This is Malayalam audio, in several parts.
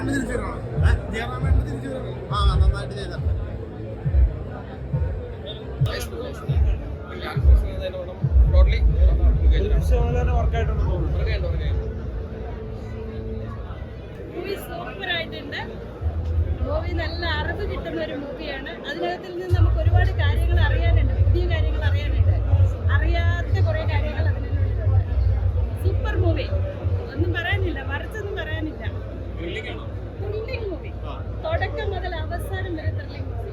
നന്നായിട്ട് ചെയ്തിട്ടുണ്ട്. മൂവി സൂപ്പറായിട്ടുണ്ട്. മൂവി നല്ല അറിവ് കിട്ടുന്ന ഒരു മൂവിയാണ്. അതിനകത്തിൽ നിന്ന് നമുക്ക് ഒരുപാട് കാര്യങ്ങൾ അറിയാനുണ്ട്, പുതിയ കാര്യങ്ങൾ അറിയാനുണ്ട്, അറിയാത്ത കുറേ കാര്യങ്ങൾ അതിനുള്ളിലുണ്ട്. സൂപ്പർ മൂവി, ഒന്നും പറയാനില്ല, മറിച്ചൊന്നും പറയാനില്ല. ത്രില്ലിംഗ് മൂവി, തുടക്കം മുതൽ അവസാനം വരെ ത്രില്ലിംഗ് മൂവി.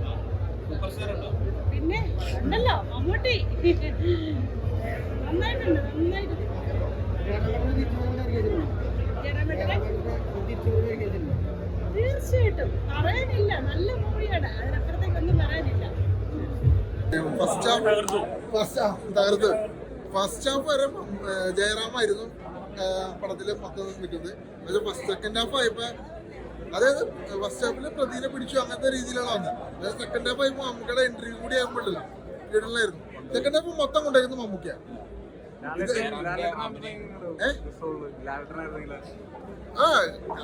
പിന്നെ ഉണ്ടല്ലോ മമ്മൂട്ടി, നന്നായിട്ടുണ്ട്, നന്നായിട്ടുണ്ട്. തീർച്ചയായിട്ടും പറയാനില്ല, നല്ല മൂവിയാണ്, അതിനപ്പുറത്തേക്കൊന്നും പറയാനില്ല. ഫസ്റ്റ് ഹാഫ് വരെ ജയറാമായിരുന്നു പടത്തില് മൊത്തം നിൽക്കുന്നത്. പക്ഷെ സെക്കൻഡ് ഹാഫ് ആയപ്പോ, അതായത് ഫസ്റ്റ് ഹാഫില് പ്രതിനെ പിടിച്ചു അങ്ങനത്തെ രീതിയിലാണ് വന്നത്. അതായത് സെക്കൻഡ് ഹാഫ് ആയപ്പോ മമ്മൂക്കയുടെ എൻട്രി കൂടി ആകുമ്പോഴല്ലോ ഇടലായിരുന്നു. സെക്കൻഡ് ഹാഫ് മൊത്തം കൊണ്ടായിരുന്നു മമ്മൂക്ക.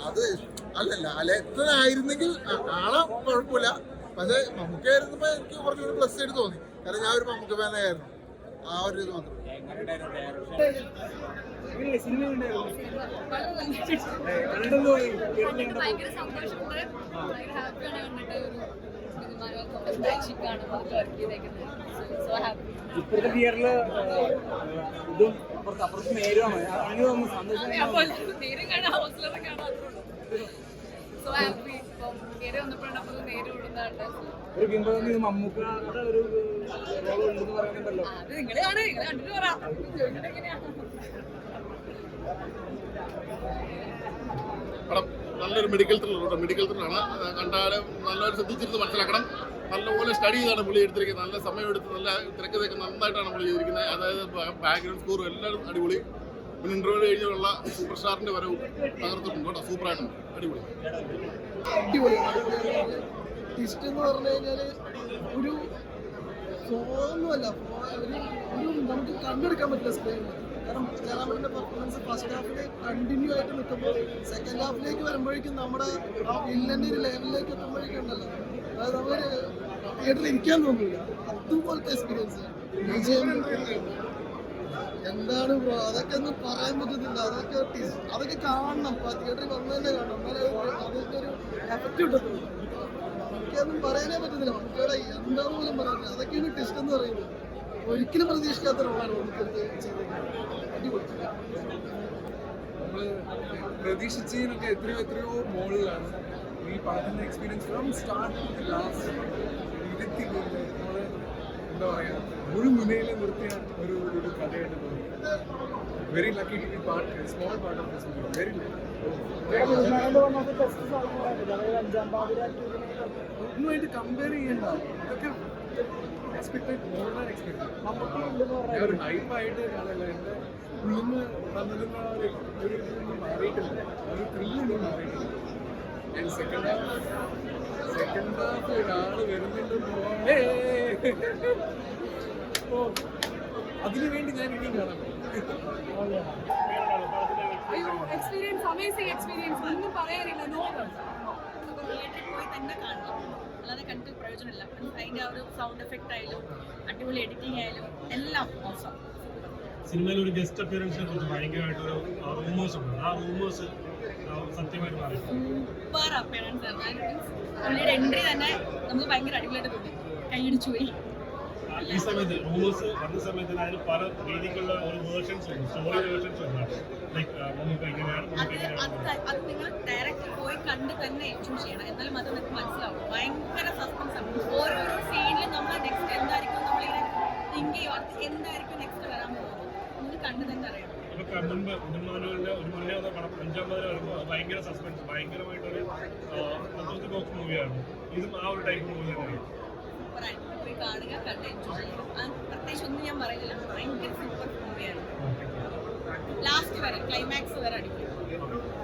അത് അല്ല, ലാലേട്ടനായിരുന്നെങ്കിൽ കാണാൻ കുഴപ്പമില്ല. പക്ഷെ മമ്മൂക്ക ആയിരുന്നപ്പോ എനിക്ക് കുറച്ചുകൂടി പ്ലസ് ആയിട്ട് തോന്നി. കാരണം ഞാൻ ഒരു മമ്മൂക്ക ഫാനായിരുന്നു. ആ ഒരു ഇത് മാത്രം. ഭയങ്കര സന്തോഷമുണ്ട്, ഭയങ്കര ഹാപ്പിയാണ് കണ്ടിട്ട്. ഇപ്പോഴത്തെ തിയേറ്ററില് ഇതും അപ്പുറത്ത് നേരമാണ് അങ്ങനെ തോന്നുന്നു. സന്തോഷം നേരം കാണാൻ ഹൗസിലൊക്കെ കാണാൻ സോ ഹാപ്പി. ഇപ്പം നേരെ വന്നപ്പോഴാണ് നമുക്ക് നേരെ ഓടുന്നതാണ്. ഒരു ബിംബം മമ്മൂക്കയുടെ ഒരു റോൾ ഉണ്ടെന്ന് പറയുന്നുണ്ടല്ലോ. അത് നിങ്ങൾ കാണുക, നിങ്ങൾ കണ്ടിട്ട് പറയാം എങ്ങനെയാ. പടം നല്ലൊരു മെഡിക്കൽ ത്രില്ലറുണ്ട്. മെഡിക്കൽ ത്രില്ലറാണ്. കണ്ടാലും നല്ലൊരു ശ്രദ്ധിച്ചിരുന്ന് മനസ്സിലാക്കണം. നല്ലപോലെ സ്റ്റഡി ചെയ്താണ് പുള്ളി എടുത്തിരിക്കുന്നത്. നല്ല സമയമെടുത്ത് നല്ല തിരക്കഥയൊക്കെ നന്നായിട്ടാണ് പുള്ളി ചെയ്തിരിക്കുന്നത്. അതായത് ബാക്ക്ഗ്രൗണ്ട് സ്കോറും എല്ലാവരും അടിപൊളി. പിന്നെ ഇന്റർവ്യൂ കഴിഞ്ഞുള്ള സൂപ്പർ സ്റ്റാറിന്റെ വരവും തകർത്തിട്ടുണ്ട് കേട്ടോ. സൂപ്പറായിട്ടുണ്ട്, അടിപൊളി. ട്വിസ്റ്റ് എന്ന് പറഞ്ഞു കഴിഞ്ഞാല് ഒരു ഫ്ലോന്നുമല്ല, നമുക്ക് കണ്ടെടുക്കാൻ പറ്റില്ല സ്ക്രീനിൽ. കാരണം ജയറാമിന്റെ പെർഫോമൻസ് ഫസ്റ്റ് ഹാഫിൽ കണ്ടിന്യൂ ആയിട്ട് നിൽക്കുമ്പോൾ സെക്കൻഡ് ഹാഫിലേക്ക് വരുമ്പോഴേക്കും നമ്മുടെ ആ വില്ലന്റെ ഒരു ലെവലിലേക്ക് എത്തുമ്പോഴേക്കും ഉണ്ടല്ലോ, അതായത് നമ്മൾ തിയേറ്ററിൽ ഇരിക്കാൻ തോന്നില്ല. അതുപോലത്തെ എക്സ്പീരിയൻസ് എന്താണ് ബ്രോ, അതൊക്കെ ഒന്നും പറയാൻ പറ്റുന്നില്ല. അതൊക്കെ കാണണം, തിയേറ്ററിൽ വന്നു തന്നെ കാണണം, എന്നാലേ അതൊക്കെ ഒരു എഫക്റ്റ് കിട്ടത്തുള്ളൂ. നമുക്കൊന്നും പറയാനേ പറ്റുന്നില്ല. നമുക്കിവിടെ എന്താന്ന് പോലും പറയാനില്ല. അതൊക്കെയാണ് ടെസ്റ്റ് എന്ന് പറയുന്നത്. ഒരിക്കലും പ്രതീക്ഷിക്കാത്ത റോളാണ് നമുക്കത് ചെയ്തേക്കുന്നത്. അടിപൊളി. നമ്മള് പ്രതീക്ഷിച്ചതിനൊക്കെ എത്രയോ മുകളിലാണ് ഈ പടത്തിന്റെ experience. From start to last ഇരുത്തി കൊണ്ട് നമ്മള് എന്താ പറയാ ഒരു മുനയിൽ നിർത്തിയ ഒരു കഥയായിട്ട് തോന്നി. Very lucky to be part, small part of this movie. Very ഒന്നുമായിട്ട് കമ്പയർ ചെയ്യണ്ട. അതൊക്കെ എക്സ്പെക്ടഡ്, മോർ ദാൻ എക്സ്പെക്ടഡ്. ഞാൻ ഒരു ഹൈപ്പായിട്ട് കാണില്ല. എൻ്റെ ഉള്ളിന്ന് വന്നിരുന്ന ഒരു ഇതൊന്നും മാറിയിട്ടില്ല, ഒരു ത്രില്ലൊന്നും മാറിയിട്ടില്ല. ആൻഡ് സെക്കൻഡ് ഹാഫ് ഒരാൾ വരുന്നുണ്ട് അതിനു വേണ്ടി ഞാൻ ഇനിയും കാണാൻ എക്സ്പീരിയൻസ്, അമേസിംഗ് എക്സ്പീരിയൻസ്, ഒന്നും പറയാനില്ല. തിയേറ്ററിൽ പോയി തന്നെ കാണണം, അല്ലാതെ കണ്ടിട്ട് പ്രയോജനമില്ല. അതിൻ്റെ ആ ഒരു സൗണ്ട് എഫക്റ്റ് ആയാലും അടിപൊളി എഡിറ്റിംഗ് ആയാലും എല്ലാം മോശം. സിനിമയിൽ ഒരു ഗസ്റ്റ് അപ്പിയറൻസിനെ കുറിച്ച് ഭയങ്കരമായിട്ടൊരു റൂമേഴ്സ് ഉണ്ട്. ആ റൂമേഴ്സ് സത്യമായിട്ട് മാറി. സൂപ്പർ അപ്പിയറൻസ് ആണ്. പുള്ളിയുടെ എൻട്രി തന്നെ നമുക്ക് ഭയങ്കര അടിപൊളിയായിട്ട് തോന്നി, കൈയടിച്ചു പോയി. ഈ സമയത്ത് റൂമേഴ്സ് വന്ന സമയത്ത് അതിന് പല രീതിക്കുള്ള ഒരു വേർഷൻസ് ഉണ്ട്, സ്റ്റോറി വേർഷൻസ് ഉണ്ട്. ലൈക്ക് നമുക്ക് ഇങ്ങനെയാണ്, അത് നിങ്ങൾ ഡയറക്റ്റ് പോയി കണ്ട് തന്നെ ചൂസ് ചെയ്യണം. എന്നാലും അത് നിങ്ങൾക്ക് മനസ്സിലാവും. ഭയങ്കര സസ്പെൻസ് ആണ്. ഓരോരോ സീനിലും നമ്മൾ നെക്സ്റ്റ് എന്തായിരിക്കും നമ്മളിങ്ങനെ തിങ്ക് ചെയ്യും, എന്തായിരിക്കും നെക്സ്റ്റ് വരാൻ പോകുന്നത് നമുക്ക് കണ്ട് തന്നെ അറിയണം. ഇപ്പൊ മുൻപ് ഉദയമാനുകളുടെ ഒരു മുന്നേ വന്ന പടം 5-ാം പതിൽ വരുമ്പോൾ ഭയങ്കര സസ്പെൻസ്, ഭയങ്കരമായിട്ടൊരു ബോക്സ് മൂവിയാണ്. ഇതും ആ ഒരു ടൈപ്പ് മൂവി തന്നെയാണ്. പോയി കാണുക, കണ്ട് എൻജോയ് ചെയ്യുക. പ്രത്യേകിച്ച് ഒന്നും ഞാൻ പറയുന്നില്ല, ഭയങ്കര സൂപ്പർ മൂവിയാണ്. ലാസ്റ്റ് വരെ, ക്ലൈമാക്സ് വരെ അടിക്കും.